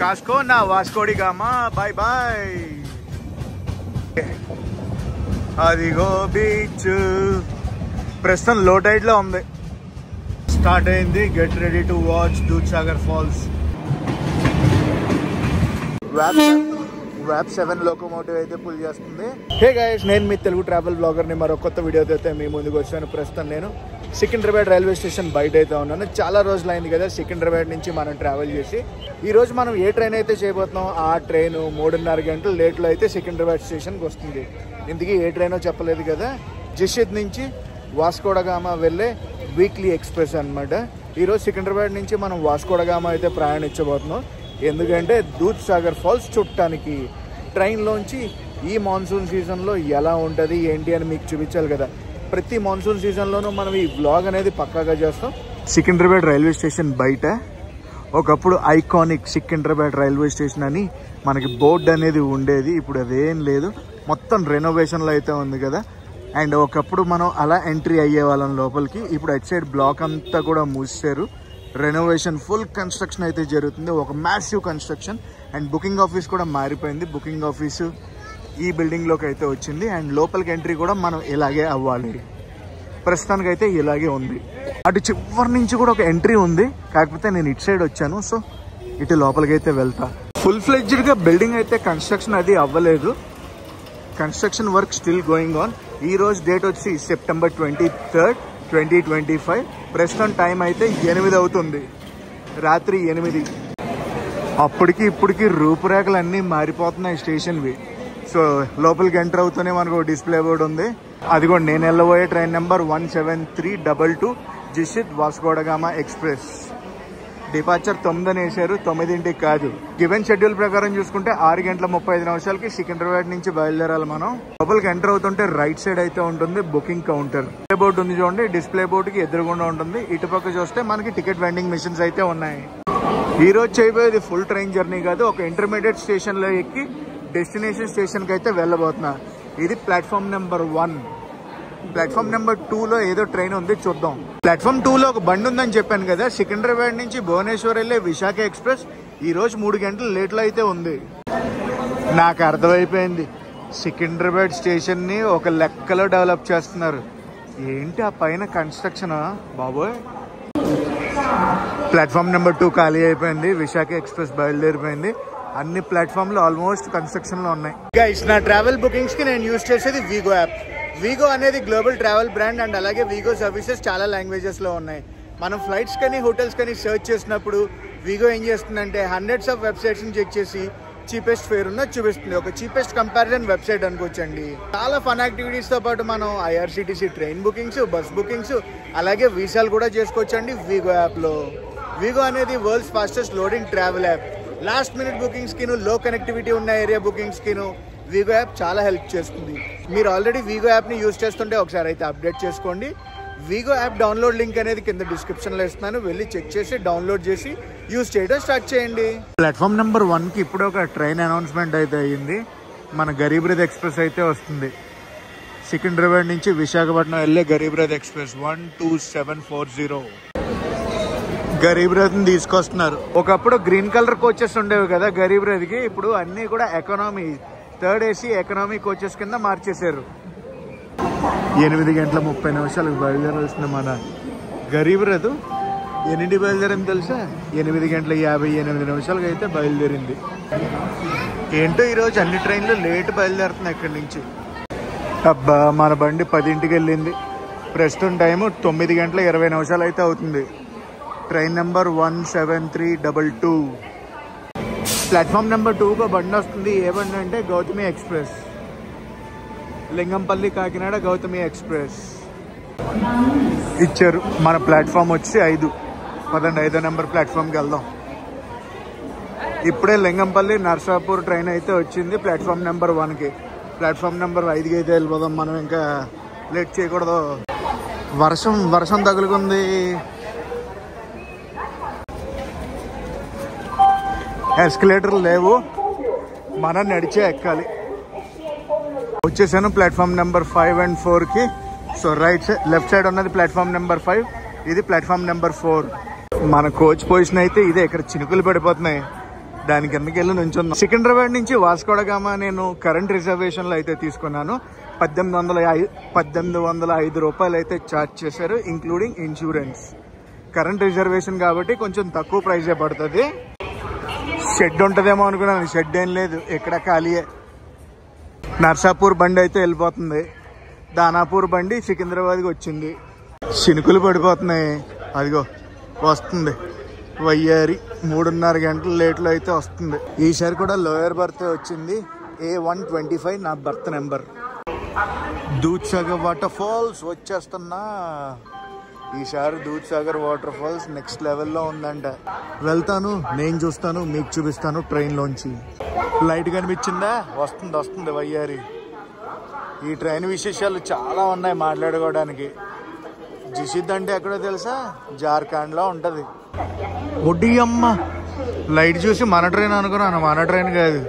కాస్కో నా Vasco da Gama bye bye. అదిగో beach ప్రస్తుతం లో టైడ్ లో ఉంది. స్టార్ట్ అయింది. Get ready to watch Dudhsagar falls. వ్యాప్ 7 లోకోమోటివ్ అయితే పుల్ చేస్తుంది. హే గైస్, నేను మీ తెలుగు ట్రావెల్ బ్లాగర్ని మరో కొత్త వీడియోతో అయితే మీ ముందుకు వచ్చాను. ప్రస్తుతం నేను సికింద్రాబాద్ రైల్వే స్టేషన్ బయట అయితే ఉన్నాను. చాలా రోజులు అయింది కదా సికింద్రాబాద్ నుంచి మనం ట్రావెల్ చేసి. ఈరోజు మనం ఏ ట్రైన్ అయితే చేయబోతున్నాం ఆ ట్రైన్ 3.5 గంటలు లేట్లో అయితే సికింద్రాబాద్ స్టేషన్కి వస్తుంది. ఇందుకీ ఏ ట్రైనో చెప్పలేదు కదా. జిషిద్ నుంచి వాస్కోడగామా వెళ్ళే వీక్లీ ఎక్స్ప్రెస్ అనమాట. ఈరోజు సికింద్రాబాద్ నుంచి మనం వాస్కోడగామా అయితే ప్రయాణించబోతున్నాం. ఎందుకంటే దూద్సాగర్ ఫాల్స్ చూడటానికి. ట్రైన్లోంచి ఈ మాన్సూన్ సీజన్లో ఎలా ఉంటుంది ఏంటి అని మీకు చూపించాలి కదా. ప్రతి మాన్సూన్ సీజన్లోనూ మనం ఈ వ్లాగ్ అనేది పక్కాగా చేస్తాం. సికింద్రాబాద్ రైల్వే స్టేషన్ బయట ఒకప్పుడు ఐకానిక్ సికింద్రాబాద్ రైల్వే స్టేషన్ అని మనకి బోర్డు అనేది ఉండేది. ఇప్పుడు అదేం లేదు, మొత్తం రెనోవేషన్లో అయితే ఉంది కదా. అండ్ ఒకప్పుడు మనం అలా ఎంట్రీ అయ్యే వాళ్ళం లోపలికి. ఇప్పుడు అటు సైడ్ బ్లాక్ అంతా కూడా మూసారు. రెనోవేషన్ ఫుల్ కన్స్ట్రక్షన్ అయితే జరుగుతుంది. ఒక massive construction. And booking office కూడా మారిపోయింది. బుకింగ్ ఆఫీసు ఈ బిల్డింగ్లోకి అయితే వచ్చింది. అండ్ లోపలికి ఎంట్రీ కూడా మనం ఇలాగే అవ్వాలి. ప్రస్తుతానికి అయితే ఇలాగే ఉంది. అటు చివరి నుంచి కూడా ఒక ఎంట్రీ ఉంది, కాకపోతే నేను ఇటు సైడ్ వచ్చాను. సో ఇటు లోపలికి అయితే వెళ్తా. ఫుల్ ఫ్లెడ్జ్డ్గా బిల్డింగ్ అయితే కన్స్ట్రక్షన్ అది అవ్వలేదు. Construction work still going on. ఈ రోజు డేట్ వచ్చి సెప్టెంబర్ 23rd, 2025. ప్రస్తుతం టైం అయితే 8 అవుతుంది, రాత్రి 8. అప్పటికి ఇప్పటికి రూపురేఖలు అన్నీ మారిపోతున్నాయి స్టేషన్వి. సో లోపలికి ఎంటర్ అవుతూనే మనకు డిస్ప్లే బోర్డు ఉంది. అది కూడా నేను వెళ్ళబోయే train number 17322 Jasidih Vasco da Gama express. Departure 9 వేశారు, 9ంటికి కాదు. గివెన్ షెడ్యూల్ ప్రకారం చూసుకుంటే 6:35 సికింద్రాబాద్ నుంచి బయలుదేరాలి మనం. లోపలికి ఎంటర్ అవుతుంటే రైట్ సైడ్ అయితే ఉంటుంది బుకింగ్ కౌంటర్. డిస్ప్లే బోర్డు ఉంది చూడండి, డిస్ప్లే బోర్డుకి ఎదురుగుండా ఉంటుంది. ఇటుపక్క చూస్తే మనకి టికెట్ వెండింగ్ మిషన్స్ అయితే ఉన్నాయి. ఈ రోజు చేయబోయేది ఫుల్ ట్రైన్ జర్నీ కాదు, ఒక ఇంటర్మీడియట్ స్టేషన్ లో ఎక్కి డెస్టినేషన్ స్టేషన్ కి అయితే వెళ్ళబోతున్నా. ఇది ప్లాట్ఫామ్ నెంబర్ 1. ప్లాట్ఫామ్ నెంబర్ 2లో ఏదో ట్రైన్ ఉంది, చూద్దాం. ప్లాట్ఫామ్ 2లో ఒక బండి ఉందని చెప్పాను కదా. సికింద్రాబాద్ నుంచి భువనేశ్వర్ వెళ్ళే విశాఖ ఎక్స్ప్రెస్ ఈ రోజు 3 గంటల లేట్లో అయితే ఉంది. నాకు అర్థమైపోయింది, సికింద్రాబాద్ స్టేషన్ ని ఒక లెక్కలో డెవలప్ చేస్తున్నారు. ఏంటి ఆ పైన కన్స్ట్రక్షన్ బాబోయ్. ప్లాట్ఫామ్ నెంబర్ 2 ఖాళీ అయిపోయింది. విశాఖ ఎక్స్ప్రెస్ బయలుదేరిపోయింది. అన్ని ప్లాట్ఫామ్లు ఆల్మోస్ట్ కన్స్ట్రక్షన్ లో ఉన్నాయి. గైస్, నా ట్రావెల్ బుకింగ్స్ కి నేను యూజ్ చేసేది వీగో యాప్. వీగో అనేది గ్లోబల్ ట్రావెల్ బ్రాండ్. అండ్ అలాగే వీగో సర్వీసెస్ చాలా లాంగ్వేజెస్ లో ఉన్నాయి. మనం ఫ్లైట్స్ కానీ హోటల్స్ కానీ సర్చ్ చేసినప్పుడు వీగో ఏం చేస్తుందంటే హండ్రెడ్స్ ఆఫ్ వెబ్సైట్స్ ని చెక్ చేసి చీపెస్ట్ ఫేర్ ఉన్నది చూపిస్తుంది. ఒక చీపెస్ట్ కంపారిజన్ వెబ్సైట్ అనుకోవచ్చండి. చాలా ఫన్ యాక్టివిటీస్ తో పాటు మనం IRCTC train bookings, bus bookings, అలాగే వీసాలు కూడా చేసుకోవచ్చండి వీగో యాప్ లో. వీగో అనేది world's fastest loading travel app. Last minute bookings కిను, లో కనెక్టివిటీ ఉన్న ఏరియా బుకింగ్స్ కిను వీగో యాప్ చాలా హెల్ప్ చేస్తుంది. మీరు ఆల్రెడీ వీగో యాప్ని యూజ్ చేస్తుంటే ఒకసారి అయితే అప్డేట్ చేసుకోండి. వీగో యాప్ డౌన్లోడ్ లింక్ అనేది కింద డిస్క్రిప్షన్లో ఇస్తున్నాను. వెళ్ళి చెక్ చేసి డౌన్లోడ్ చేసి యూజ్ చేయడం స్టార్ట్ చేయండి. ప్లాట్ఫామ్ నెంబర్ 1కి ఇప్పుడు ఒక ట్రైన్ అనౌన్స్మెంట్ అయితే అయ్యింది. మన గరీబ్ రథ్ ఎక్స్ప్రెస్ అయితే వస్తుంది. సికింద్రాబాద్ నుంచి విశాఖపట్నం వెళ్ళే గరీబ్ రథ్ ఎక్స్ప్రెస్ 12740 గరీబ్ రథ్ని తీసుకొస్తున్నారు. ఒకప్పుడు గ్రీన్ కలర్ కోచెస్ ఉండేవి కదా గరీబ్ రథ్కి. ఇప్పుడు అన్నీ కూడా economy, 3rd AC economy coaches కింద మార్చేశారు. 8:30 బయలుదేరాల్సింది మన గరీబ్ రథ్. ఎన్నింటి బయలుదేరింది తెలుసా? 8:58 అయితే బయలుదేరింది. ఏంటో ఈరోజు అన్ని ట్రైన్లు లేట్ బయలుదేరుతున్నాయి ఇక్కడి నుంచి. అబ్బా, మన బండి 10ంటికి వెళ్ళింది. ప్రస్తుతం టైము 9:20 అయితే అవుతుంది. Train number 17322. ప్లాట్ఫామ్ నెంబర్ 2 బండి వస్తుంది. ఏ బండి అంటే గౌతమి ఎక్స్ప్రెస్. లింగంపల్లి కాకినాడ గౌతమి ఎక్స్ప్రెస్ ఇచ్చారు. మన ప్లాట్ఫామ్ వచ్చి 5. పదండి 5వ నెంబర్ ప్లాట్ఫామ్కి వెళ్దాం. ఇప్పుడే లింగంపల్లి నర్సాపూర్ ట్రైన్ అయితే వచ్చింది ప్లాట్ఫామ్ నెంబర్ 1కి. ప్లాట్ఫామ్ నెంబర్ 5కి అయితే వెళ్ళిపోదాం మనం, ఇంకా లేట్ చేయకూడదు. వర్షం తగులుకుంది. ఎస్కలేటర్లు లేవు, మనం నడిచే ఎక్కాలి. వచ్చేసాను ప్లాట్ఫామ్ నెంబర్ 5 and 4కి. సో లెఫ్ట్ సైడ్ ఉన్నది ప్లాట్ఫామ్ నెంబర్ 5, ఇది ప్లాట్ఫామ్ నెంబర్ 4. మన కోచ్ పొజిషన్ అయితే ఇదే. ఇక్కడ చినుకులు పడిపోతున్నాయి. దాని కిందకి వెళ్ళి నుంచున్నాం. సికింద్రాబాద్ నుంచి వాస్కోడగామా నేను కరెంట్ రిజర్వేషన్లో అయితే తీసుకున్నాను. 1805 రూపాయలు అయితే ఛార్జ్ చేశారు, ఇంక్లూడింగ్ ఇన్సూరెన్స్. కరెంట్ రిజర్వేషన్ కాబట్టి కొంచెం తక్కువ ప్రైజే పడుతుంది. షెడ్ ఉంటుందేమో అనుకున్నాను, షెడ్ ఏం లేదు, ఇక్కడ ఖాళీయే. నర్సాపూర్ బండి అయితే వెళ్ళిపోతుంది, దానాపూర్ బండి సికింద్రాబాద్కి వచ్చింది. చినుకులు పడిపోతున్నాయి, అదిగో వస్తుంది వయ్యారి. 3:30 గంటల లేట్లో అయితే వస్తుంది. ఈసారి కూడా లోయర్ బర్త్ వచ్చింది, A125 నా berth number. Dudhsagar water falls వచ్చేస్తున్నా. ఈసారి దూద్సాగర్ వాటర్ ఫాల్స్ నెక్స్ట్ లెవెల్లో ఉందంట. వెళ్తాను, నేను చూస్తాను, మీకు చూపిస్తాను ట్రైన్లోంచి. లైట్ కనిపించిందా? వస్తుంది వయ్యారి. ఈ ట్రైన్ విశేషాలు చాలా ఉన్నాయి మాట్లాడుకోవడానికి. జిసిద్ అంటే ఎక్కడో తెలుసా? జార్ఖండ్లో ఉంటుంది. ఒడ్డి అమ్మ, లైట్ చూసి మన ట్రైన్ అనుకున్నాను, మన ట్రైన్ కాదు.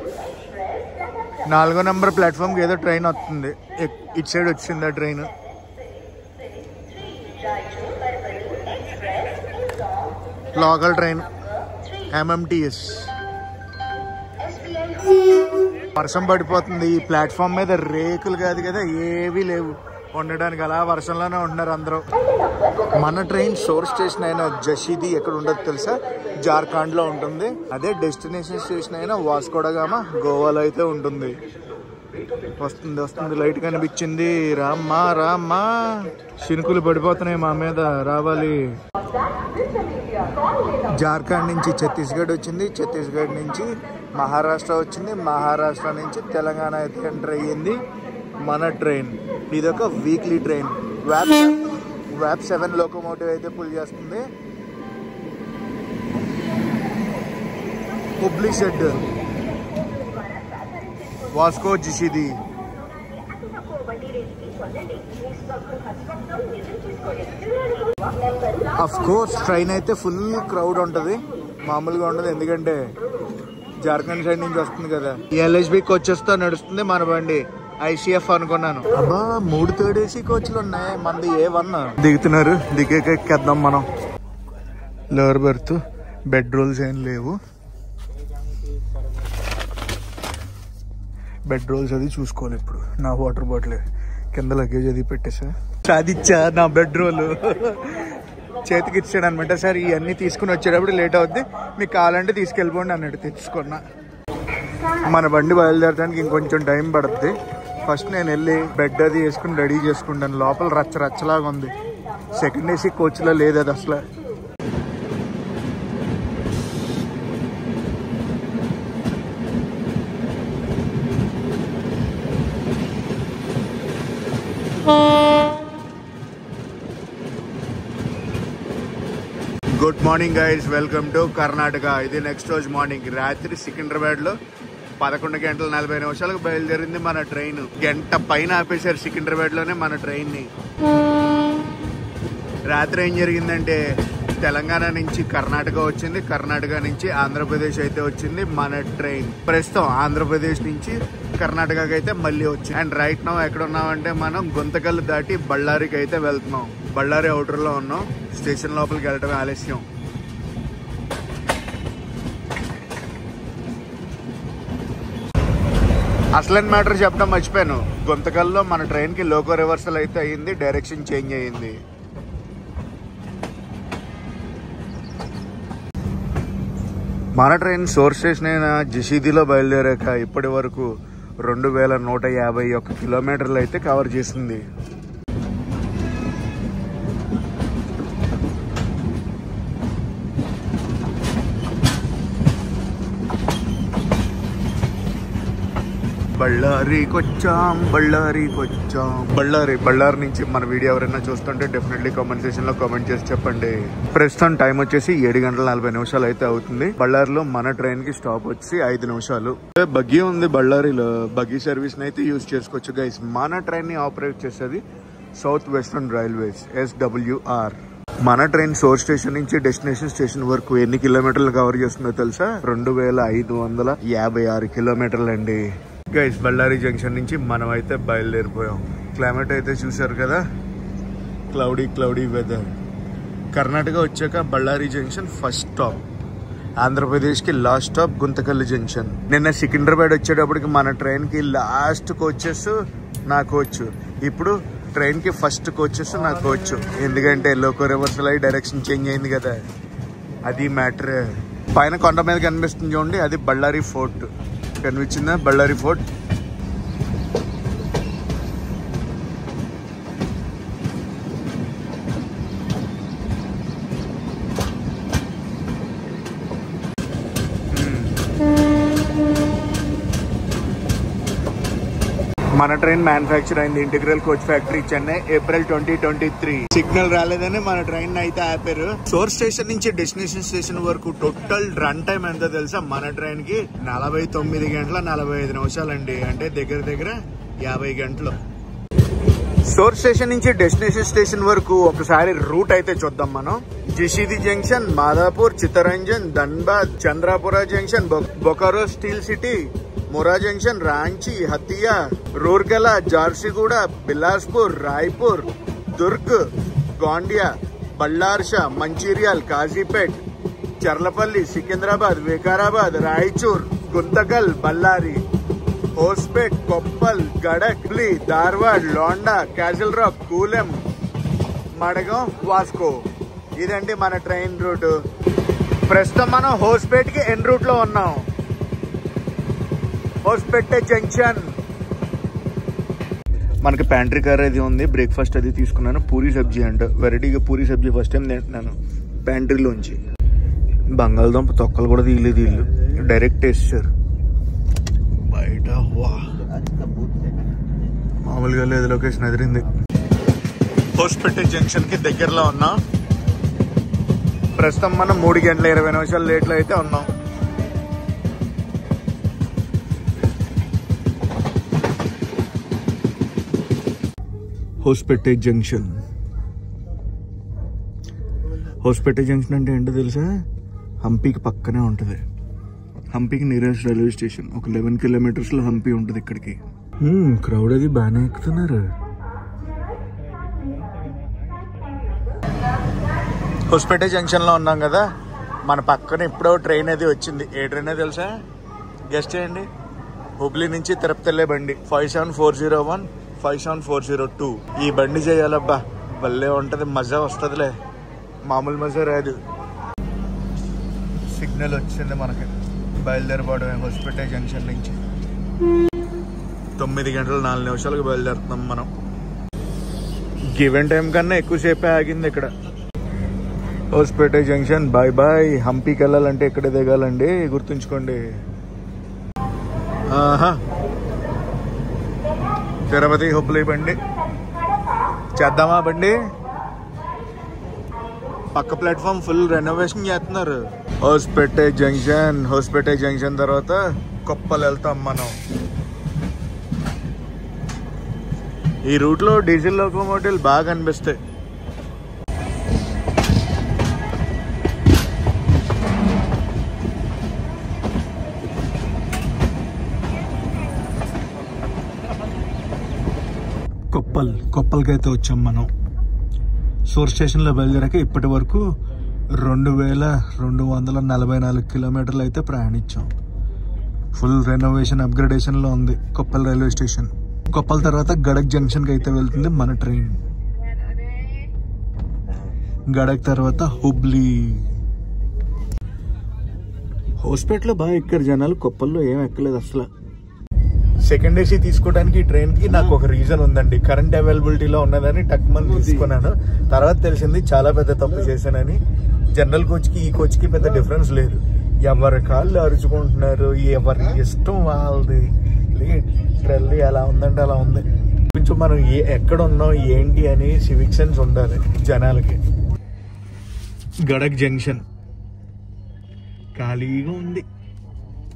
4వ నెంబర్ ప్లాట్ఫామ్కి ఏదో ట్రైన్ వస్తుంది, ఇటు సైడ్ వచ్చింది ఆ ట్రైన్. Local train MMTS. వర్షం పడిపోతుంది. ఈ ప్లాట్ఫామ్ మీద రేకులు కాదు కదా, ఏవీ లేవు ఉండడానికి, అలా వర్షంలోనే ఉంటున్నారు అందరూ. మన ట్రైన్ సోర్స్ స్టేషన్ అయిన జషీది ఎక్కడ ఉండదు తెలుసా? జార్ఖండ్లో ఉంటుంది. అదే డెస్టినేషన్ స్టేషన్ అయిన వాస్కోడగామా గోవాలో అయితే ఉంటుంది. వస్తుంది లైట్ కనిపించింది. రామ్మా, చినుకులు పడిపోతున్నాయి మా మీద, రావాలి. జార్ఖండ్ నుంచి ఛత్తీస్గఢ్ వచ్చింది, ఛత్తీస్గఢ్ నుంచి మహారాష్ట్ర వచ్చింది, మహారాష్ట్ర నుంచి తెలంగాణ అయితే ఎంటర్ అయ్యింది మన ట్రైన్. ఇదొక వీక్లీ ట్రైన్. వ్యాప్ 7 లోకోమోటివ్ అయితే పుల్ చేస్తుంది. Hubli shed, Vasco Jasidih. Of course train అయితే ఫుల్ క్రౌడ్ ఉంటుంది, మామూలుగా ఉండదు. ఎందుకంటే జార్ఖండ్ సైడ్ నుంచి వస్తుంది కదా. LHBకి వచ్చేస్తా నడుస్తుంది మన బండి. ICF అనుకున్నాను. అబ్బా 3 థర్డ్ AC కోచ్లు ఉన్నాయి, మనది A1. దిగుతున్నారు, దిగేకెక్కేద్దాం మనం. లోవర్ బెర్త్, బెడ్ రోల్స్ ఏం లేవు. బెడ్ రోల్స్ అది చూసుకోవాలి. ఇప్పుడు నా వాటర్ బాటిల్ కింద లగేజ్ అది పెట్టేసా. సాధిచ్చా నా బెడ్ రోల్ చేతికి ఇచ్చాడు అనమాట. సార్ ఇవన్నీ తీసుకుని వచ్చేటప్పుడు లేట్ అవుద్ది, మీకు కావాలంటే తీసుకెళ్ళిపోండి అన్నట్టు తెచ్చుకున్నా. మన బండి బయలుదేరడానికి ఇంకొంచెం టైం పడుతుంది. ఫస్ట్ నేను వెళ్ళి బెడ్ అది వేసుకుని రెడీ చేసుకుంటాను. లోపల రచ్చలాగా ఉంది, సెకండ్ AC కోచ్లో లేదు అది అసలు. Good morning guys, welcome to Karnataka. ఇది నెక్స్ట్ రోజు మార్నింగ్. రాత్రి సికింద్రాబాద్లో 11:40 బయలుదేరింది మన ట్రైన్. గంట పైన ఆపేశారు సికింద్రాబాద్లోనే మన ట్రైన్ని. రాత్రి ఏం జరిగిందంటే తెలంగాణ నుంచి కర్ణాటక వచ్చింది, కర్ణాటక నుంచి ఆంధ్రప్రదేశ్ అయితే వచ్చింది మన ట్రైన్. ప్రస్తుతం ఆంధ్రప్రదేశ్ నుంచి కర్ణాటకకి అయితే మళ్ళీ వచ్చింది. అండ్ రైట్ నౌ ఎక్కడ ఉన్నామంటే మనం గుంతకల్లు దాటి బళ్ళారికి అయితే వెళ్తున్నాం. బళ్ళారి అవుటర్లో ఉన్నాం. స్టేషన్ లోపలికి వెళ్ళటమే ఆలస్యం. అసలైన మ్యాటర్ చెప్పడం మర్చిపోయాను. గుంతకల్లో మన ట్రైన్కి లోకో రివర్సల్ అయితే అయ్యింది, డైరెక్షన్ చేంజ్ అయ్యింది. మన ట్రైన్ సోర్స్ స్టేషన్ అయిన జిసిదిలో బయలుదేరాక ఇప్పటి వరకు 2151 కిలోమీటర్లు అయితే కవర్ చేసింది. బళ్ళారి నుంచి మన వీడియో ఎవరైనా చూస్తుంటే డెఫినెట్లీ కామెంట్ సెక్షన్ లో కామెంట్ చేసి చెప్పండి. ప్రస్తుతం టైం వచ్చేసి 7:40 అయితే అవుతుంది. బళ్ళారిలో మన ట్రైన్ కి స్టాప్ వచ్చి 5 నిమిషాలు. బగ్గీ ఉంది బళ్ళారిలో, బగ్గీ సర్వీస్ ని అయితే యూజ్ చేసుకోవచ్చు గైస్. మన ట్రైన్ ని ఆపరేట్ చేసేది సౌత్ వెస్టర్న్ రైల్వేస్ SWR. మన ట్రైన్ సోర్స్ స్టేషన్ నుంచి డెస్టినేషన్ స్టేషన్ వరకు ఎన్ని కిలోమీటర్లు కవర్ చేస్తుందో తెలుసా? 2556 కిలోమీటర్లు అండి. గైస్ బళ్ళారి జంక్షన్ నుంచి మనం అయితే బయలుదేరిపోయాం. క్లైమేట్ అయితే చూసారు కదా, క్లౌడీ వెదర్. కర్ణాటక వచ్చాక బళ్ళారి జంక్షన్ ఫస్ట్ స్టాప్. ఆంధ్రప్రదేశ్కి లాస్ట్ స్టాప్ గుంతకల్ జంక్షన్. నిన్న సికింద్రాబాద్ వచ్చేటప్పటికి మన ట్రైన్కి లాస్ట్ కోచెస్ నా కోచ్, ఇప్పుడు ట్రైన్కి ఫస్ట్ కోచెస్ నా కోచ్. ఎందుకంటే లోకో రివర్సల్ అయ్యి డైరెక్షన్ చేంజ్ అయింది కదా, అది మ్యాటర్. పైన కొండ మీద కనిపిస్తుంది చూడండి, అది బళ్ళారి ఫోర్ట్. కనిపించిందా బళ్ళారి ఫోర్ట్? మన ట్రైన్ మ్యానుఫ్యాక్చర్ అయింది integral coach factory Chennai, April 2023. Signal రాలేదని మన ట్రైన్ అయితే ఆపారు. సోర్స్ స్టేషన్ నుంచి డెస్టినేషన్ స్టేషన్ వరకు టోటల్ రన్ టైం ఎంత తెలుసా? మన ట్రైన్ కి 49 గంటల 45 నిమిషాలండి. అంటే దగ్గర దగ్గర 50 గంటలు. సోర్స్ స్టేషన్ నుంచి డెస్టినేషన్ స్టేషన్ వరకు ఒకసారి రూట్ అయితే చూద్దాం మనం. Jasidih junction, Madhupur, Chittaranjan, Dhanbad, Chandrapura junction, Bokaro steel city, Mora junction, Ranchi, Hatia, Rourkela, Jharsuguda, Bilaspur, Raipur, Durg, Gondia, Ballarshah, Mancherial, Kazipet, Charlapalli, Secunderabad, Vikarabad, Raichur, Guntakal, Ballari, Hospet, Koppal, Gadag, Hubli, Dharwad, Londa, Castle Rock, Kulem, Madgaon, Vasco. ఇదండి మన ట్రైన్ రూట్. ప్రస్తుతం మనం హోస్పేట్ కి ఎన్ రూట్ లో ఉన్నాం. హోస్పేట్ జంక్షన్. మనకి ప్యాంట్రీ కార్ అది ఉంది, బ్రేక్ఫాస్ట్ అది తీసుకున్నాను. పూరి సబ్జీ అంట, వెరైటీగా పూరి సబ్జీ ఫస్ట్ టైం తింటున్నాను ప్యాంట్రీలోంచి. బంగాళదుంప తొక్కలు కూడా తీయలేదు వీళ్ళు, డైరెక్ట్ వేస్తారు బయట. వా మామూలుగా లేదు, లొకేషన్ ఎదిరింది. హోస్పేట్ జంక్షన్ కి దగ్గరలో ఉన్నాం. ప్రస్తుతం మనం 3 గంటల 20 నిమిషాలు లేట్లో అయితే ఉన్నాం. హోస్పేట్ జంక్షన్. హోస్పేట్ జంక్షన్ అంటే ఏంటో తెలుసా? హంపీకి పక్కనే ఉంటుంది. హంపీకి నియరెస్ట్ రైల్వే స్టేషన్. ఒక 11 కిలోమీటర్స్ లో హంపీ ఉంటుంది ఇక్కడికి. క్రౌడ్ అది బాగానే ఎక్కుతున్నారు. హోస్పేట్ జంక్షన్ లో ఉన్నాం కదా, మన పక్కన ఇప్పుడో ట్రైన్ అది వచ్చింది. ఏ ట్రైన్ తెలుసా? గెస్ట్ చేయండి. హుబ్లీ నుంచి తిరుపతి వెళ్ళే బండి 57401, 57402. ఈ బండి చేయాలబ్బా, భలే ఉంటది, మజా వస్తుందిలే, మామూలు మజా రాదు. సిగ్నల్ వచ్చింది మనకి, బయలుదేరిపోవడమే హోస్పేట్ జంక్షన్ నుంచి. 9 గంటల 4 నిమిషాలకు బయలుదేరుతున్నాం మనం. గివెన్ టైం కన్నా ఎక్కువసేపే ఆగింది ఇక్కడ. Hospet junction bye bye. హంపీకి వెళ్ళాలంటే ఎక్కడ దిగాలండి గుర్తుంచుకోండి. తిరుపతి హుబ్లీ బండి చేద్దామా? బండి పక్క ప్లాట్ఫామ్ ఫుల్ రెనోవేషన్ చేస్తున్నారు. హోస్పేట్ జంక్షన్ తర్వాత కొప్పల్ వెళ్తాం మనం. ఈ రూట్ లో డీజిల్ లోకోమోటివ్ బాగా కనిపిస్తాయి. కొప్పల్కి అయితే వచ్చాం మనం. సోర్స్ స్టేషన్లో బయలుదేరాక ఇప్పటి వరకు 2244 కిలోమీటర్లు అయితే ప్రయాణించాం. ఫుల్ రెనోవేషన్ అప్గ్రేడేషన్లో ఉంది కొప్పల్ రైల్వే స్టేషన్. కొప్పల్ తర్వాత గడక్ జంక్షన్కి అయితే వెళ్తుంది మన ట్రైన్. గడక్ తర్వాత హుబ్లీ. హోస్పేట్లో బాగా ఎక్కారు జనాలు, కొప్పల్లో ఏం ఎక్కలేదు అసలు. సెకండ్ ఏసీ తీసుకోవడానికి ఈ ట్రైన్ కి నాకు ఒక రీజన్ ఉందండి. కరెంట్ అవైలబిలిటీలో ఉన్నదని టక్మన్ తీసుకున్నాను. తర్వాత తెలిసింది చాలా పెద్ద తప్పు చేశానని. జనరల్ కోచ్ కి ఈ కోచ్ కి పెద్ద డిఫరెన్స్ లేదు. ఎవరి కాళ్ళు అరుచుకుంటున్నారు, ఎవరి ఇష్టం వాళ్ళది. ట్రెల్లీ ఎలా ఉందంటే అలా ఉంది. కొంచెం మనం ఎక్కడ ఉన్నాం ఏంటి అని సివిక్ సెన్స్ ఉండాలి జనాలకి. గడక్ జంక్షన్ ఖాళీగా ఉంది,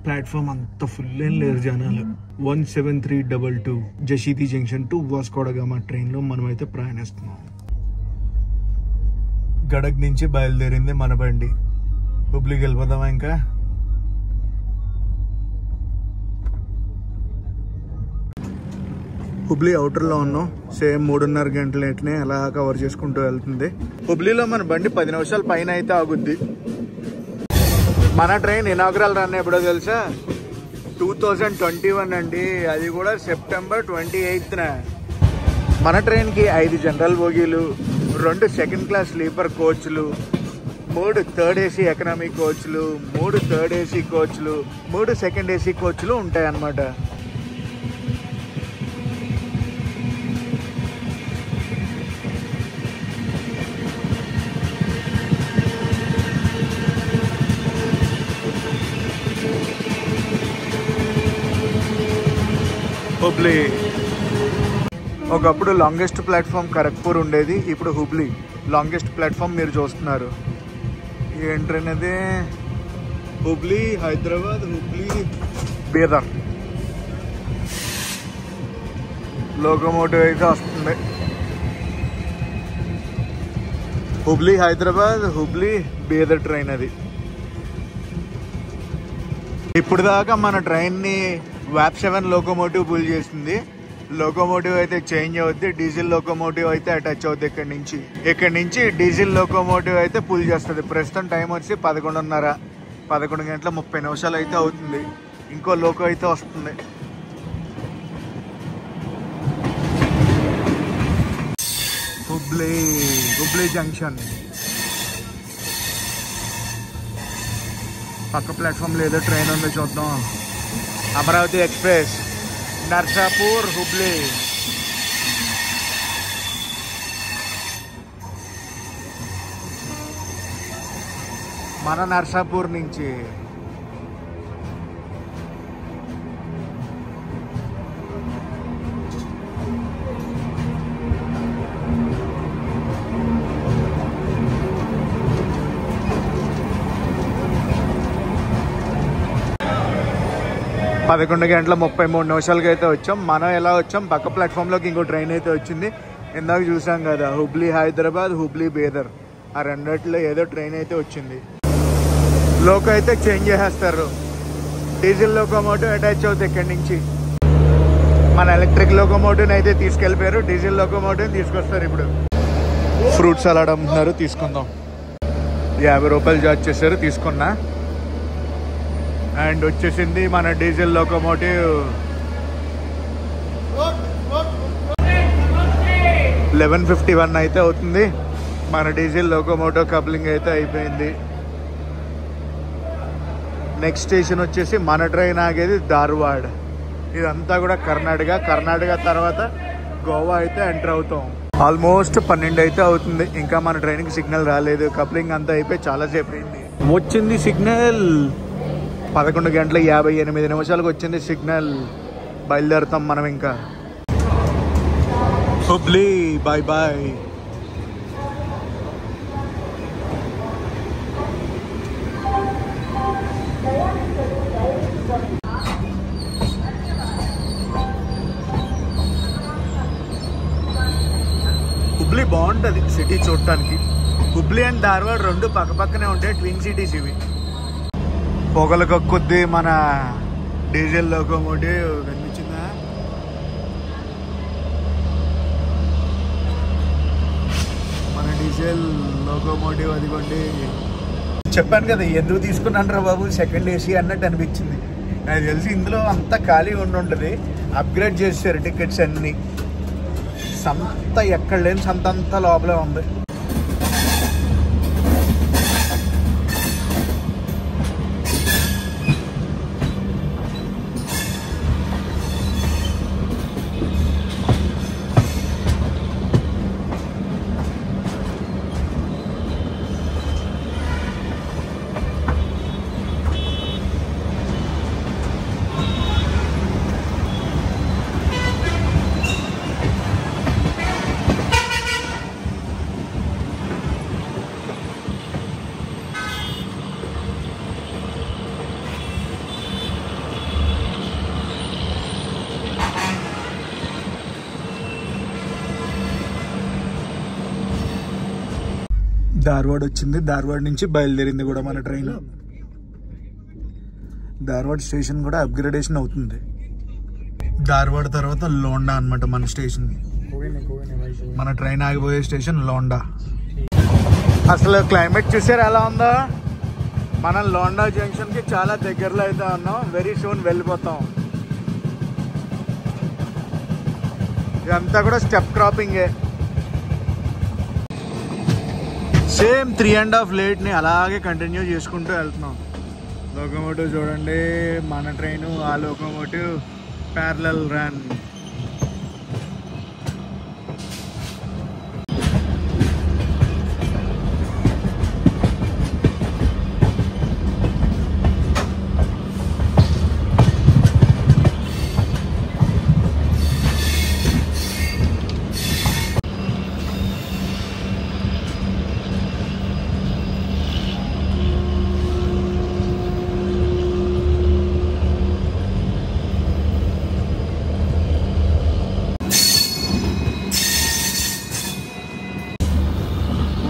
ప్లాట్ఫామ్ అంత ఫుల్ ఏం లేరు జనాలు. 17322 జషీది జంక్షన్ టు వాస్కోడగామా ట్రైన్లో మనమైతే ప్రయాణిస్తున్నాం. గడక్ నుంచి బయలుదేరింది మన బండి. హుబ్లీకి వెళ్ళిపోదామా? ఇంకా హుబ్లీ అవుటర్లో ఉన్నాం. సేమ్ 3.5 గంటల లేట్నే అలా కవర్ చేసుకుంటూ వెళ్తుంది. హుబ్లీలో మన బండి 10 నిమిషాల పైన అయితే ఆగుద్ది. మన ట్రైన్ ఇనాగ్రల్ రన్ ఎప్పుడో తెలుసా? 2021 అండి. అది కూడా సెప్టెంబర్ 28న. మన ట్రైన్కి 5 జనరల్ బోగీలు, 2 సెకండ్ క్లాస్ స్లీపర్ కోచ్లు, 3 థర్డ్ ఏసీ ఎకనామీ కోచ్లు, 3 థర్డ్ ఏసీ కోచ్లు, 3 సెకండ్ ఏసీ కోచ్లు ఉంటాయి అన్నమాట. హుబ్లీ ఒకప్పుడు లాంగెస్ట్ ప్లాట్ఫామ్ ఖరగ్పూర్ ఉండేది, ఇప్పుడు హుబ్లీ లాంగెస్ట్ ప్లాట్ఫామ్ మీరు చూస్తున్నారు. ఏం ట్రైన్ అది? హుబ్లీ హైదరాబాద్, హుబ్లీ బీదర్ లోకోమోటివ్ అయితే వస్తుంది. హుబ్లీ హైదరాబాద్, హుబ్లీ బీదర్ ట్రైన్ అది. ఇప్పుడు దాకా మన ట్రైన్ని వ్యాప్ 7 లోకోమోటివ్ పుల్ చేసింది. లోకోమోటివ్ అయితే చేంజ్ అవుద్ది, డీజిల్ లోకోమోటివ్ అయితే అటాచ్ అవుద్ది. ఇక్కడ నుంచి డీజిల్ లోకోమోటివ్ అయితే పుల్ చేస్తుంది. ప్రస్తుతం టైం వచ్చి 11:30, 11 గంటల 30 నిమిషాలు అయితే అవుతుంది. ఇంకో లోకో అయితే వస్తుంది. హుబ్లీ జంక్షన్ పక్క ప్లాట్ఫామ్ లేదో ట్రైన్ ఉందో చూద్దాం. అమరావతి ఎక్స్ప్రెస్ నర్సాపూర్ హుబ్లీ. మన నర్సాపూర్ నుంచి పదకొండు గంటల 33 నిమిషాలకి అయితే వచ్చాం. మనం ఎలా వచ్చాం, పక్క ప్లాట్ఫామ్లోకి ఇంకో ట్రైన్ అయితే వచ్చింది. ఇందాక చూసాం కదా, హుబ్లీ హైదరాబాద్, హుబ్లీ బీదర్, ఆ రెండిట్లో ఏదో ట్రైన్ అయితే వచ్చింది. లోకో అయితే చేంజ్ చేసేస్తారు. డీజిల్ లోకోమోటివ్ అటాచ్ అవుతుంది ఇక్కడి నుంచి. మన ఎలక్ట్రిక్ లోకోమోటివ్ని అయితే తీసుకెళ్ళిపోయారు, డీజిల్ లోకోమోటివ్ని తీసుకొస్తారు. ఇప్పుడు ఫ్రూట్ సలాడ్ అమ్ముతున్నారు, తీసుకుందాం. 50 రూపాయలు చార్జ్ చేశారు, తీసుకున్నా. అండ్ వచ్చేసింది మన డీజిల్ లోకోమోటివ్. 11:51 అయితే అవుతుంది. మన డీజిల్ లోకోమోటివ్ కప్లింగ్ అయితే అయిపోయింది. నెక్స్ట్ స్టేషన్ వచ్చేసి మన ట్రైన్ ఆగేది ధార్వాడ్. ఇదంతా కూడా కర్ణాటక తర్వాత గోవా అయితే ఎంటర్ అవుతాం. ఆల్మోస్ట్ 12 అయితే అవుతుంది. ఇంకా మన ట్రైన్కి సిగ్నల్ రాలేదు. కప్లింగ్ అంతా అయిపోయి చాలాసేపు అయింది. వచ్చింది సిగ్నల్ 11 గంటల 58 నిమిషాలకు వచ్చింది సిగ్నల్. బయలుదేరుతాం మనం ఇంకా. Hubli bye bye. హుబ్లీ బాగుంటుంది సిటీ చూడటానికి. హుబ్లీ అండ్ ధార్వాడ్ 2 పక్కనే ఉంటాయి, ట్విన్ సిటీస్ ఇవి. పొగలు కక్కుద్ది మన డీజిల్ లోకోమోటివ్. కనిపించిందా? మన డీజిల్ లోకోమోటివ్ అదిగోండి. చెప్పాను కదా ఎందుకు తీసుకున్నాను రా బాబు, సెకండ్ ఏసీ అన్నట్టు అనిపించింది. నాకు తెలిసి ఇందులో అంతా ఖాళీ ఉంటుంది. అప్గ్రేడ్ చేశారు టికెట్స్ అన్నీ. సంత ఎక్కడ లేని సంత అంతా లోపలే ఉంది. ధార్వాడ్ వచ్చింది. ధార్వాడ్ నుంచి బయలుదేరింది కూడా మన ట్రైన్. ధార్వాడ్ స్టేషన్ కూడా అప్గ్రేడేషన్ అవుతుంది. ధార్వాడ్ తర్వాత లోండా అనమాట మన స్టేషన్. మన ట్రైన్ ఆగిపోయే స్టేషన్ లోండా. అసలు క్లైమేట్ చూసారు ఎలా ఉందో. మనం లోండా జంక్షన్కి చాలా దగ్గరలో అయితే ఉన్నాం. వెరీ సూన్ వెళ్ళిపోతాం. ఇదంతా కూడా స్టెప్ క్రాపింగే. సేమ్ 3.5 లేట్ని అలాగే కంటిన్యూ చేసుకుంటూ వెళ్తున్నాం. లోకోమోటివ్ చూడండి, మన ట్రైను ఆ locomotive parallel run.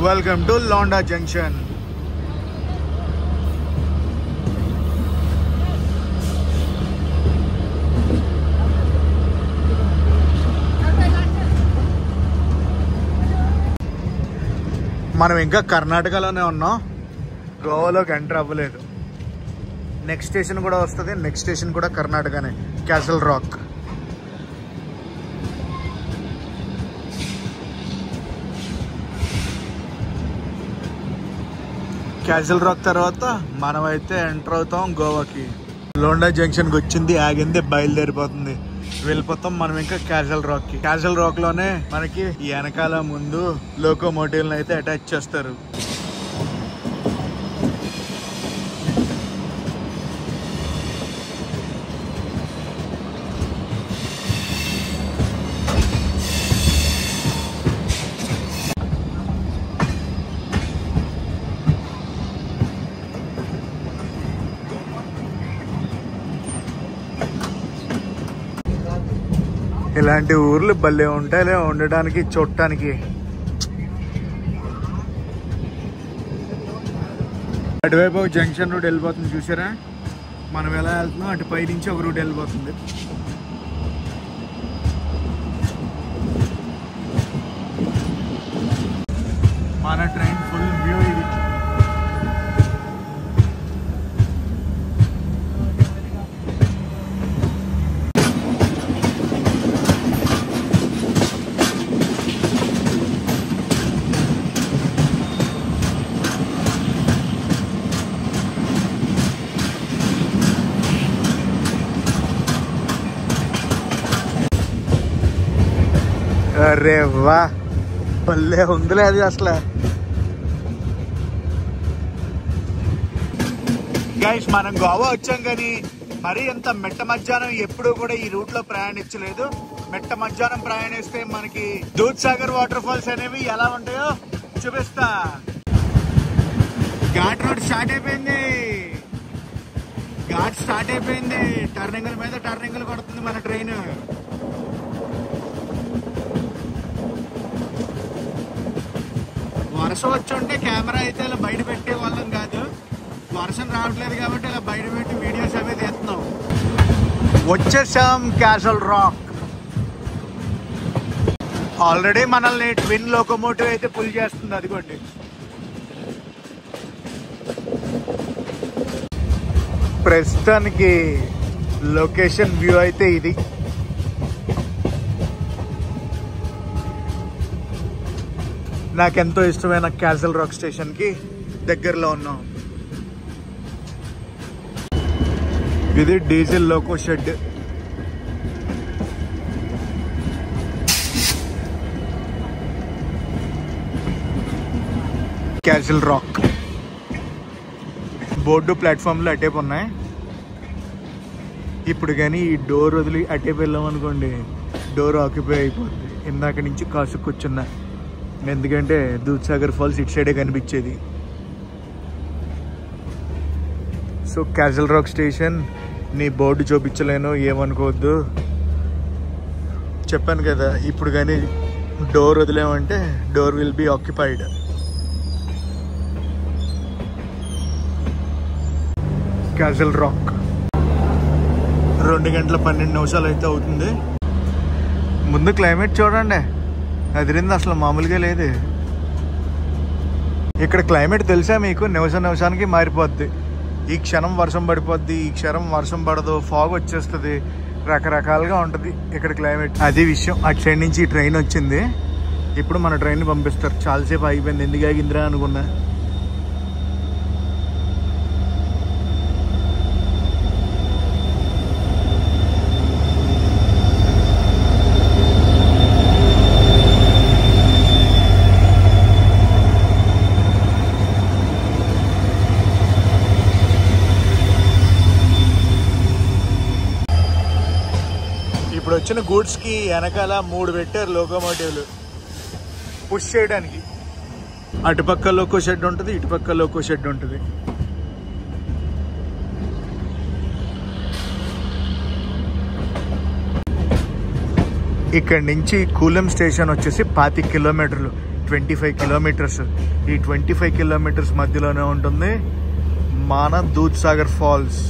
Welcome to Londa Junction. మనం ఇంకా కర్ణాటకలోనే ఉన్నాం, గోవాలోకి ఎంటర్ అవ్వలేదు. నెక్స్ట్ స్టేషన్ కూడా వస్తుంది. నెక్స్ట్ స్టేషన్ కూడా కర్ణాటకనే, క్యాసల్ రాక్. క్యాసల్ రాక్ తర్వాత మనమైతే ఎంటర్ అవుతాం గోవాకి. లోండా జంక్షన్కి వచ్చింది, ఆగింది, బయలుదేరిపోతుంది, వెళ్ళిపోతాం మనం ఇంకా క్యాసల్ రాక్కి. క్యాసల్ రాక్ లోనే మనకి వెనకాల ముందు లోకోమోటివ్ అయితే అటాచ్ చేస్తారు. ఇలాంటి ఊర్లు భలే ఉంటాయిలే ఉండడానికి, చూడటానికి. అటువైపు ఒక జంక్షన్ రూట్ వెళ్ళిపోతుంది చూసారా, మనం ఎలా వెళ్తున్నాం అటు పై నుంచి ఒక రూట్ వెళ్ళిపోతుంది. మన ట్రైన్ ఫుల్ వ్యూ ఇది. అరే వా, భలే ఉందిలే అది అసలు. గైస్ మనం గోవా వచ్చాం కానీ మరీ ఎంత మెట్ట మధ్యాహ్నం ఎప్పుడు కూడా ఈ రూట్ లో ప్రయాణించలేదు. మెట్ట మధ్యాహ్నం ప్రయాణిస్తే మనకి దూద్ సాగర్ వాటర్ ఫాల్స్ అనేవి ఎలా ఉంటాయో చూపిస్తా. ఘాట్ రోడ్ స్టార్ట్ అయిపోయింది, ఘాట్ స్టార్ట్ అయిపోయింది. టర్నింగ్ల మీద టర్నింగ్లు కొడుతుంది మన ట్రైన్. వర్షం వచ్చి ఉంటే కెమెరా అయితే ఇలా బయట పెట్టే వాళ్ళం కాదు. వర్షం రావట్లేదు కాబట్టి ఇలా బయట పెట్టి వీడియోస్ అవి తీస్తున్నాం. వచ్చేసాం క్యాసల్ రాక్. ఆల్రెడీ మనల్ని ట్విన్ లోకోమోటివ్ అయితే పుల్ చేస్తుంది, అదిగోండి. ప్రస్తుతానికి లొకేషన్ వ్యూ అయితే ఇది. నాకెంతో ఇష్టమైన క్యాసల్ రాక్ స్టేషన్కి దగ్గరలో ఉన్నాం. ఇది diesel loco shed. Castle rock board ప్లాట్ఫామ్లో అటేపు ఉన్నాయి. ఇప్పుడు కానీ ఈ డోర్ వదిలి అటేపు వెళ్ళామనుకోండి, డోర్ ఆక్యుపై అయిపోతుంది. ఇందాక నుంచి కాసు కూర్చున్నా, ఎందుకంటే దూద్ సాగర్ ఫాల్స్ ఇటు సైడే కనిపించేది. సో క్యాసల్ రాక్ స్టేషన్ నీ బోర్డు చూపించలేను, ఏమనుకోవద్దు. చెప్పాను కదా, ఇప్పుడు కానీ డోర్ వదిలేమంటే door will be occupied. Castle Rock 2 గంటల 12 నిమిషాలు అయితే అవుతుంది. ముందు క్లైమేట్ చూడండి, అదిరింది, అసలు మామూలుగా లేదు. ఇక్కడ క్లైమేట్ తెలుసా మీకు, నిమిషానికి మారిపోద్ది. ఈ క్షణం వర్షం పడిపోద్ది, ఈ క్షణం వర్షం పడదు, ఫాగ్ వచ్చేస్తుంది, రకరకాలుగా ఉంటుంది ఇక్కడ క్లైమేట్. అది విషయం. అటు సైడ్ నుంచి ఈ ట్రైన్ వచ్చింది, ఇప్పుడు మన ట్రైన్ పంపిస్తారు. చాలాసేపు ఆగిపోయింది, ఎందుకు ఆగిందిరా అనుకున్నా. ఇప్పుడు వచ్చిన గూడ్స్కి వెనకాల 3 పెట్టారు లోకోమోటివ్లు పుష్ చేయడానికి. అటుపక్క లోకో షెడ్ ఉంటుంది, ఇటుపక్క లోకో షెడ్ ఉంటుంది. ఇక్కడ నుంచి కూలం స్టేషన్ వచ్చేసి 25 కిలోమీటర్లు, 25 కిలోమీటర్స్. ఈ 25 కిలోమీటర్స్ మధ్యలోనే ఉంటుంది మన దూద్సాగర్ ఫాల్స్.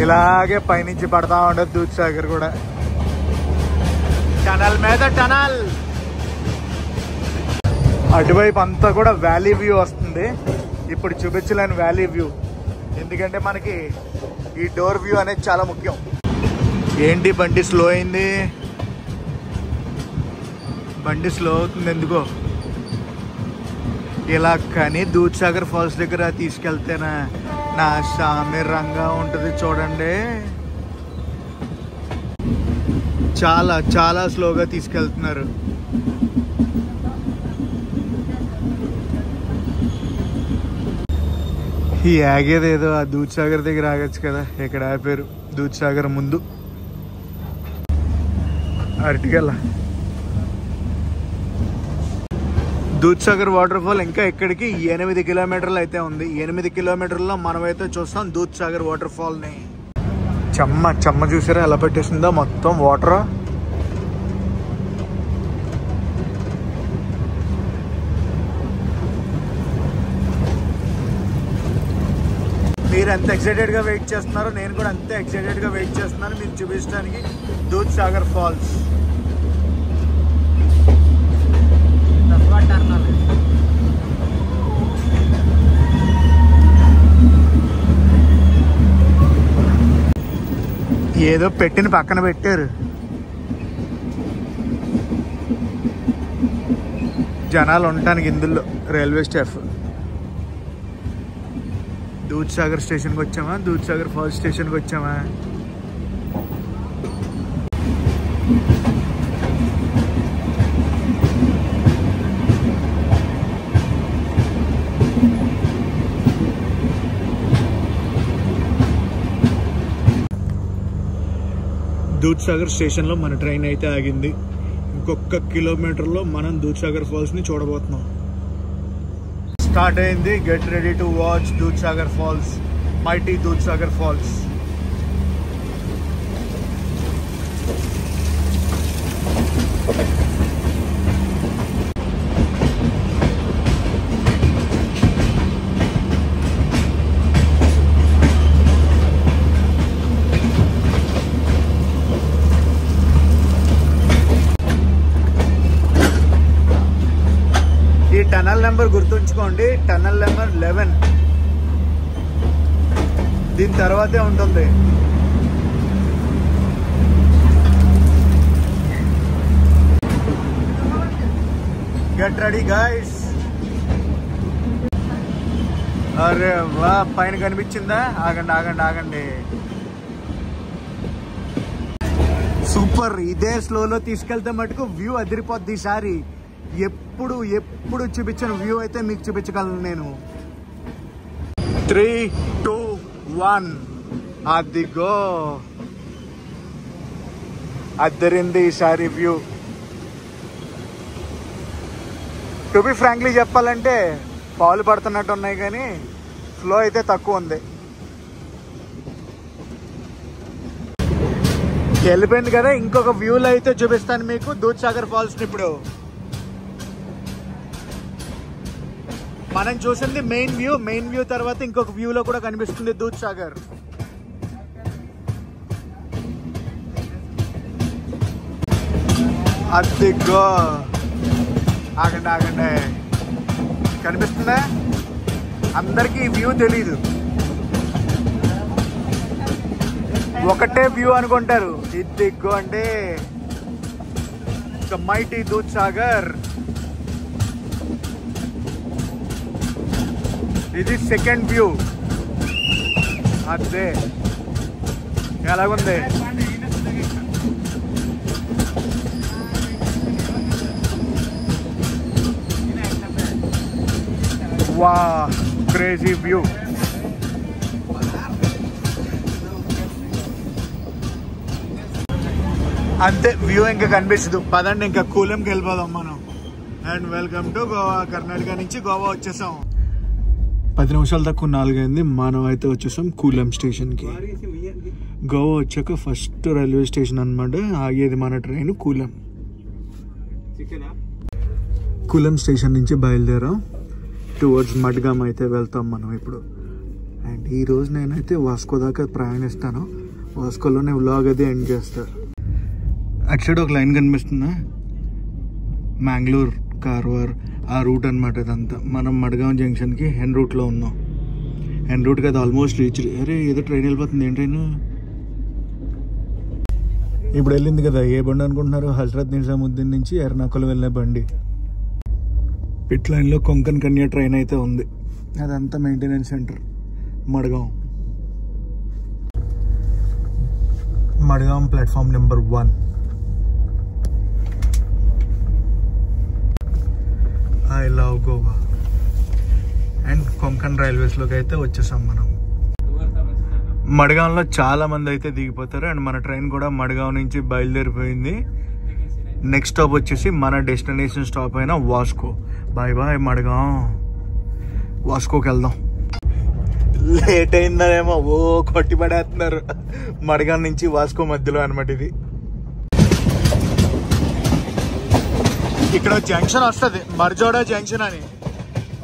ఇలాగే పైనుంచి పడతా ఉండదు దూద్సాగర్ కూడా. టనల్ మీద టనల్. అటువైపు అంతా కూడా వ్యాలీ వ్యూ వస్తుంది. ఇప్పుడు చూపించలేని వ్యాలీ వ్యూ, ఎందుకంటే మనకి ఈ డోర్ వ్యూ అనేది చాలా ముఖ్యం. ఏంటి బండి స్లో అయింది? బండి స్లో అవుతుంది ఎందుకో. ఇలా కానీ దూద్సాగర్ ఫాల్స్ దగ్గర తీసుకెళ్తేనా నా సామిరంగా ఉంటుంది చూడండి. చాలా చాలా స్లోగా తీసుకెళ్తున్నారు. ఈ ఆగేది ఏదో ఆ దూద్సాగర్ దగ్గర ఆగచ్చు కదా, ఇక్కడ ఆపారు దూద్సాగర్ ముందు. అరటిగల దూద్సాగర్ వాటర్ ఫాల్ ఇంకా ఇక్కడికి 8 కిలోమీటర్లు అయితే ఉంది. 8 కిలోమీటర్లో మనమైతే చూస్తాం దూద్సాగర్ వాటర్ ఫాల్ ని. చెమ్మ చూసారా ఎలా పెట్టేసిందో మొత్తం వాటర్. మీరు ఎంత ఎక్సైటెడ్ గా వెయిట్ చేస్తున్నారో నేను కూడా అంతే ఎక్సైటెడ్ గా వెయిట్ చేస్తున్నాను మీకు చూపించడానికి దూద్సాగర్ ఫాల్స్. ఏదో పెట్టిన పక్కన పెట్టారు. జనాలు ఉండటానికి ఇందులో రైల్వే స్టాఫ్. దూద్సాగర్ స్టేషన్కి వచ్చామా, దూద్సాగర్ ఫాల్స్ స్టేషన్కి వచ్చామా. దూద్సాగర్ స్టేషన్లో మన ట్రైన్ అయితే ఆగింది. ఇంకొక కిలోమీటర్లో మనం దూద్సాగర్ ఫాల్స్ని చూడబోతున్నాం. స్టార్ట్ అయింది. Get ready to watch Dudhsagar falls, mighty Dudhsagar falls. Tunnel number గుర్తుంచుకోండి, టనల్ నెంబర్ 11. దీని తర్వాతే ఉంటుంది. Get ready guys. అరే వా, పైన కనిపించిందా? ఆగండి ఆగండి ఆగండి. సూపర్. ఇదే స్లోలో తీసుకెళ్తే మటుకు వ్యూ అదిరిపోద్ది. ఈసారి ఎప్పుడు చూపించిన వ్యూ అయితే మీకు చూపించగలను నేను. 3, 2, 1 అదిగో అద్దరింది ఈసారి వ్యూ. టు బి ఫ్రాంక్లీ చెప్పాలంటే పాలు పడుతున్నట్టు ఉన్నాయి కానీ ఫ్లో అయితే తక్కువ ఉంది. వెళ్ళిపోయింది కదా. ఇంకొక వ్యూలో అయితే చూపిస్తాను మీకు దూద్సాగర్ ఫాల్స్. ఇప్పుడు మనం చూసింది మెయిన్ వ్యూ తర్వాత ఇంకొక వ్యూలో కూడా కనిపిస్తుంది దూద్సాగర్. అదిగో ఆగండి కనిపిస్తుందా? అందరికీ ఈ వ్యూ తెలీదు, ఒకటే వ్యూ అనుకుంటారు. ఇదిగో అంటే మైటీ దూద్సాగర్. ఇది సెకండ్ వ్యూ. అదే ఎలాగుంది? వా క్రేజీ వ్యూ. అంతే, వ్యూ ఇంకా కనిపిస్తుంది. పదండి ఇంకా కూలంకి వెళ్ళిపోదాం మనం. And welcome to Goa. Karnataka నుంచి గోవా వచ్చేసాం. 10 నిమిషాల తక్కువ 4 అయింది. మనం అయితే వచ్చేసాం కూలం స్టేషన్కి. గోవా వచ్చాక ఫస్ట్ రైల్వే స్టేషన్ అనమాట ఆగేది మన ట్రైన్ కూలం. కూలం స్టేషన్ నుంచి బయలుదేరాం. టువర్డ్స్ మడ్గామ్ అయితే వెళ్తాం మనం ఇప్పుడు. అండ్ ఈరోజు నేనైతే వాస్కో దాకా ప్రయాణిస్తాను. వాస్కోలోనే వ్లాగ్ అది ఎండ్ చేస్తారు. అటు సైడ్ ఒక లైన్ కనిపిస్తుందా, మ్యాంగ్లూర్ కార్వార్ ఆ రూట్ అనమాట ఇదంతా. మనం మడ్గాం జంక్షన్కి హెన్ రూట్లో ఉన్నాం. హెన్ రూట్కి అది ఆల్మోస్ట్ రీచ్. అరే ఏదో ట్రైన్ వెళ్ళిపోతుంది. ఏం ట్రైన్ ఇప్పుడు వెళ్ళింది కదా? ఏ బండి అనుకుంటున్నారు? హజరత్ నిజాముద్దీన్ నుంచి ఎర్నాకుళం వెళ్ళే బండి. పిట్ లైన్లో కొంకన్ కన్యా ట్రైన్ అయితే ఉంది. అదంతా maintenance centre Madgaon. Madgaon platform number 1. I love Goa. And Konkan రైల్వేస్లోకి అయితే వచ్చేసాం మనం. మడ్గాంలో చాలా మంది అయితే దిగిపోతారు. అండ్ మన ట్రైన్ కూడా మడ్గాం నుంచి బయలుదేరిపోయింది. నెక్స్ట్ స్టాప్ వచ్చేసి మన డెస్టినేషన్ స్టాప్ అయిన వాస్కో. Bye bye Madgaon. వాస్కోకి వెళ్దాం. లేట్ అయిందనేమో కొట్టి పడేస్తున్నారు. మడ్గాం నుంచి వాస్కో మధ్యలో అనమాట ఇది. ఇక్కడ జంక్షన్ వస్తుంది, మర్జోడా జంక్షన్ అని.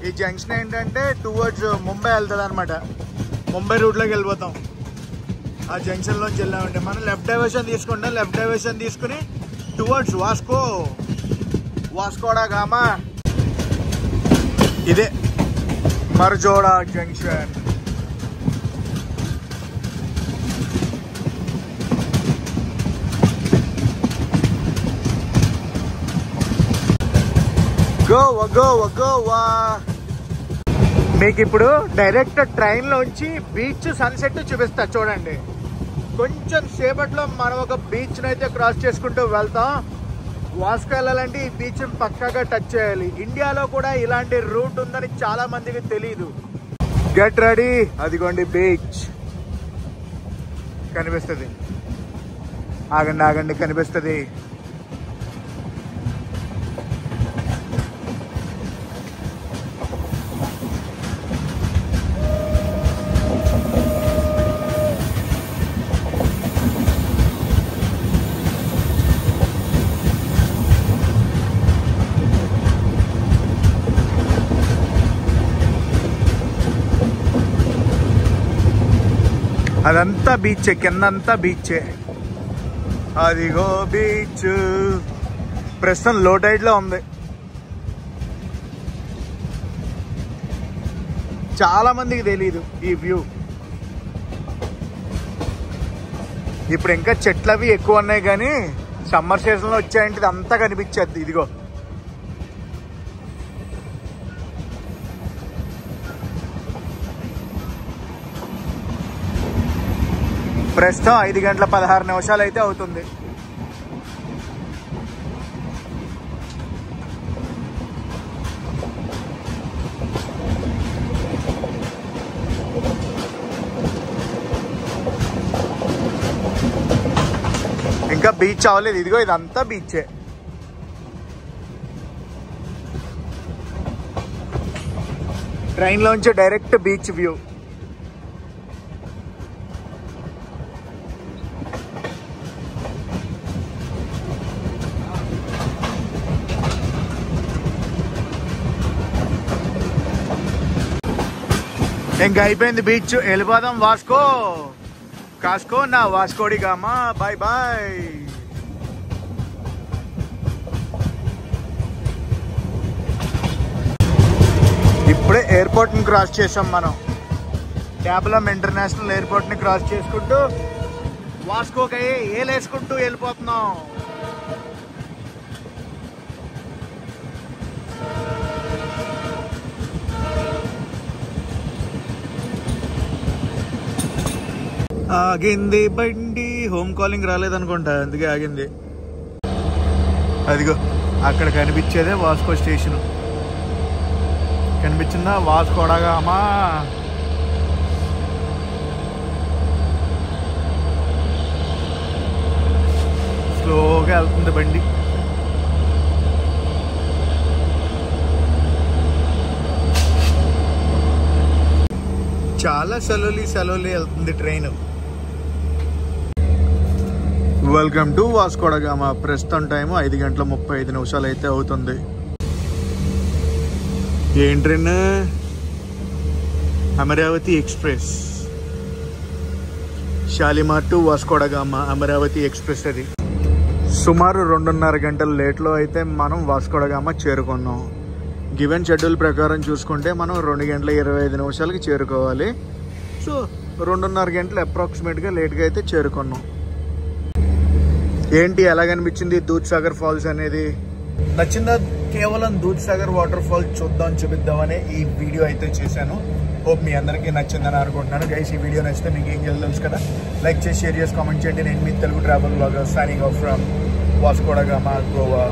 ఈ జంక్షన్ ఏంటంటే టువర్డ్స్ ముంబై వెళ్తుంది అనమాట. ముంబై రూట్లోకి వెళ్ళిపోతాం. ఆ జంక్షన్లోంచి వెళ్ళామంటే మనం లెఫ్ట్ డైవర్షన్ తీసుకుంటాం. లెఫ్ట్ డైవర్షన్ తీసుకుని టువర్డ్స్ వాస్కోడా గామా. ఇదే మర్జోడా జంక్షన్. గోవా గోవా గోవా. మీకు ఇప్పుడు డైరెక్ట్ ట్రైన్లోంచి బీచ్ సన్సెట్ చూపిస్తా చూడండి. కొంచెం సేపట్లో మనం ఒక బీచ్ని అయితే క్రాస్ చేసుకుంటూ వెళ్తాం. వాస్కో వెళ్ళాలంటే ఈ బీచ్ పక్కాగా టచ్ చేయాలి. ఇండియాలో కూడా ఇలాంటి రూట్ ఉందని చాలా మందికి తెలీదు. Get ready. అదిగోండి బీచ్ కనిపిస్తుంది. ఆగండి కనిపిస్తుంది. అదంతా బీచే, కిందంతా బీచే. అదిగో బీచ్. ప్రస్తుతం లో టైడ్ లో ఉంది. చాలా మందికి తెలీదు ఈ వ్యూ. ఇప్పుడు ఇంకా చెట్లు అవి ఎక్కువ ఉన్నాయి కానీ సమ్మర్ సీజన్ లో వచ్చాయంటే అంతా కనిపించేది. ఇదిగో ప్రస్తుతం 5 గంటల 16 నిమిషాలు అయితే అవుతుంది. బీచ్ అవ్వలేదు. ఇదిగో ఇదంతా బీచే. ట్రైన్లోంచి డైరెక్ట్ బీచ్ వ్యూ. ఇంకా అయిపోయింది బీచ్, వెళ్ళిపోదాం వాస్కో. కాస్కో నా వాస్కోడి గామా. Bye bye. ఇప్పుడే ఎయిర్పోర్ట్ ని క్రాస్ చేసాం మనం. క్యాబలం ఇంటర్నేషనల్ ఎయిర్పోర్ట్ ని క్రాస్ చేసుకుంటూ వాస్కోకి ఏలేసుకుంటూ వెళ్ళిపోతున్నాం. ఆగింది బండి. హోమ్ కాలింగ్ రాలేదనుకుంటా, అందుకే ఆగింది. అదిగో అక్కడ కనిపించేదే వాస్కో స్టేషన్. కనిపించిందా? వాస్కోడ గామా. స్లోగా వెళ్తుంది బండి. చాలా సెలవులి వెళ్తుంది train. Welcome to Vasco da Gama. ప్రస్తుతం టైము 5:35 అయితే అవుతుంది. ఏం train? Amaravati express. Shalimar to Vasco da Gama Amaravati express. అది సుమారు 2.5 గంటల లేట్లో అయితే మనం వాస్కోడ గామా చేరుకున్నాం. గివెన్ షెడ్యూల్ ప్రకారం చూసుకుంటే మనం 2:25 చేరుకోవాలి. సో 2.5 గంటలు అప్రాక్సిమేట్గా లేట్గా అయితే చేరుకున్నాం. ఏంటి ఎలాగనిపించింది దూద్సాగర్ ఫాల్స్ అనేది? నచ్చిందా? కేవలం దూద్సాగర్ వాటర్ ఫాల్ చూపిద్దామని ఈ వీడియో అయితే చేశాను. హోప్ మీ అందరికీ నచ్చిందని అనుకుంటున్నాను. గైస్, ఈ వీడియో నచ్చితే మీకు ఏం తెలుసు కదా, లైక్ చేసి షేర్ చేసి కామెంట్ చేయండి. నేను మీ Telugu travel blogger signing off from Vasco da Gama, Goa.